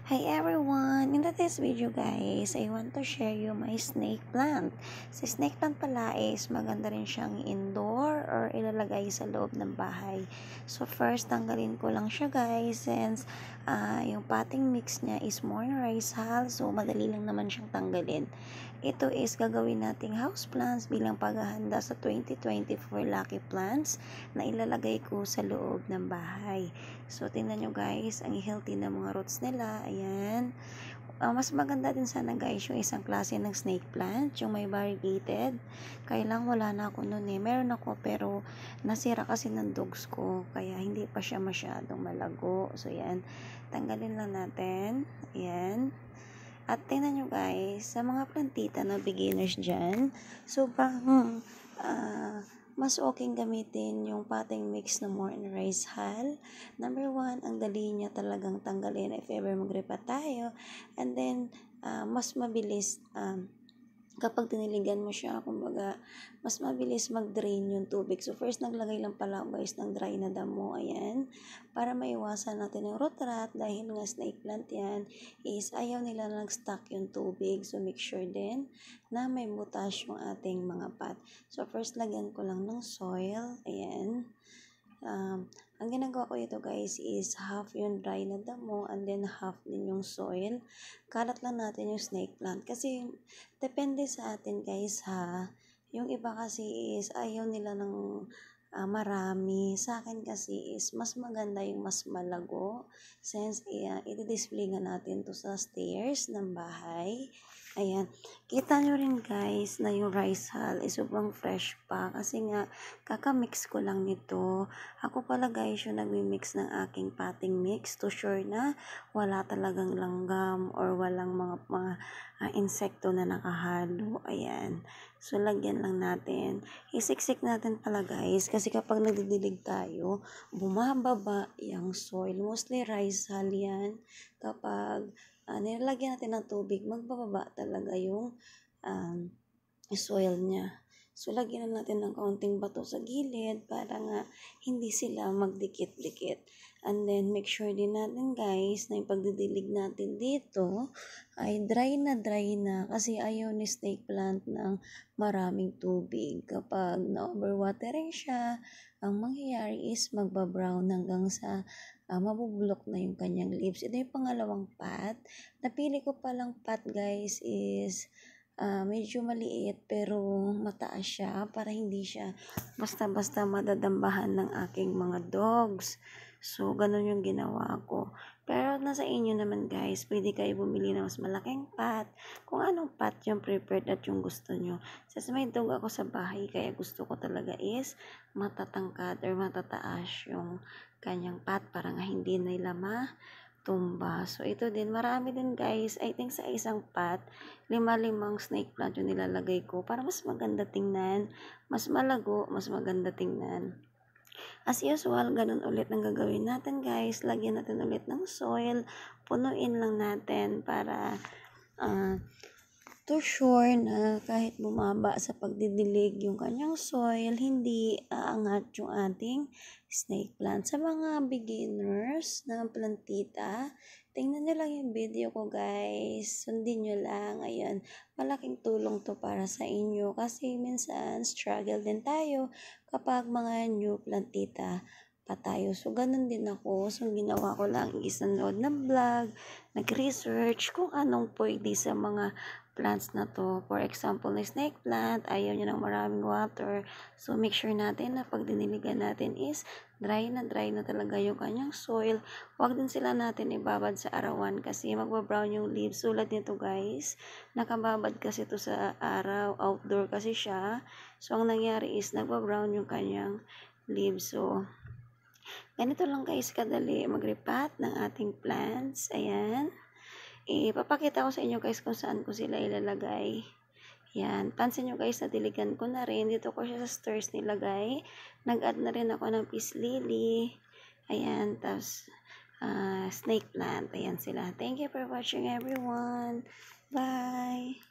Hi everyone! In this video guys, I want to share you my snake plant. Si snake plant pala is maganda rin siyang indoor or ilalagay sa loob ng bahay. So first, tanggalin ko lang siya guys since yung potting mix niya is more rice hull. So madali lang naman siyang tanggalin. Ito is gagawin nating house plants bilang paghahanda sa 2024 Lucky Plants na ilalagay ko sa loob ng bahay. So tingnan nyo guys, ang healthy na mga roots nila. Ayan. Mas maganda din sana guys yung isang klase ng snake plant, yung may variegated. Kaya lang wala na ako nun eh. Meron ako pero nasira kasi ng dogs ko. Kaya hindi pa siya masyadong malago. So yan. Tanggalin lang natin. Ayan. At tingnan nyo guys, sa mga plantita na beginners dyan, so mas okay gamitin yung potting mix na more in rice hull. Number 1, ang dali niya talagang tanggalin if ever magripa tayo. And then, mas mabilis kapag tiniligan mo siya, kumbaga, mas mabilis mag-drain yung tubig. So, first, naglagay lang pala ako guys ng dry na damo, ayan, para maiwasan natin yung root rot, dahil nga snake plant yan, is ayaw nila nag-stuck yung tubig. So, make sure din na may butas yung ating mga pot. So, first, lagyan ko lang ng soil, ayan. Ang ginagawa ko ito guys is half yung dry na damo and then half din yung soil. Kalat lang natin yung snake plant kasi depende sa atin guys ha. Yung iba kasi is ayaw nila ng marami. Sa akin kasi is mas maganda yung mas malago since i-display nga natin to sa stairs ng bahay. Ayan. Kita nyo rin guys na yung rice hull is sobrang fresh pa kasi nga kakamix ko lang nito. Ako pala guys yung nagmi-mix ng aking potting mix to sure na wala talagang langgam or walang mga insekto na nakahalo. Ayan. So lagyan lang natin. Isiksik natin pala guys kasi kapag nagdidilig tayo, bumababa yung soil. Mostly rice hull yan. Kapag nilagyan natin ng tubig, magbababa talaga yung soil niya. So, lagyan na natin ng kaunting bato sa gilid para nga hindi sila magdikit-dikit. And then, make sure din natin guys na yung pagdidilig natin dito ay dry na kasi ayaw ni snake plant ng maraming tubig. Kapag na-overwatering siya, ang mangyayari is magbabrown hanggang sa mabubulok na yung kanyang leaves. Ito yung pangalawang pot. Napili ko palang pot guys is medyo maliit pero mataas siya para hindi siya basta-basta madadambahan ng aking mga dogs. So, ganun yung ginawa ko. Pero nasa inyo naman guys, pwede kayo bumili ng mas malaking pot. Kung anong pot yung prepared at yung gusto nyo. Sa may dog ako sa bahay, kaya gusto ko talaga is matatangkad or matataas yung kanyang pot para nga hindi nila matumba. So, ito din. Marami din guys. I think sa isang pot, 5 snake plant yung nilalagay ko para mas maganda tingnan, mas malago, mas maganda tingnan. As usual, ganun ulit ang gagawin natin guys. Lagyan natin ulit ng soil. Punuin lang natin para to sure na kahit bumaba sa pagdidilig yung kanyang soil, hindi aangat yung ating snake plant. Sa mga beginners na plantita, tingnan nyo lang yung video ko guys. Sundin nyo lang. Ayan, malaking tulong to para sa inyo kasi minsan struggle din tayo kapag mga new plantita pa tayo. So, ganun din ako. So, ginawa ko lang is nanood ng vlog, nag-research kung anong pwede sa mga plants na to. For example, na snake plant, ayaw niya ng maraming water. So, make sure natin na pag diniligan natin is dry na talaga yung kanyang soil. Huwag din sila natin ibabad sa arawan kasi magbabrown yung leaves. Tulad nito guys, nakababad kasi to sa araw, outdoor kasi siya. So, ang nangyari is nagbabrown yung kanyang leaves. So, ganito lang guys kadali mag-repot ng ating plants. Ayan. Ipapakita ko sa inyo guys kung saan ko sila ilalagay. Yan. Pansin nyo guys, nadiligan ko na rin. Dito ko siya sa stairs nilagay. Nag-add na rin ako ng peace lily. Ayan. Tapos, snake plant. Ayan sila. Thank you for watching everyone. Bye!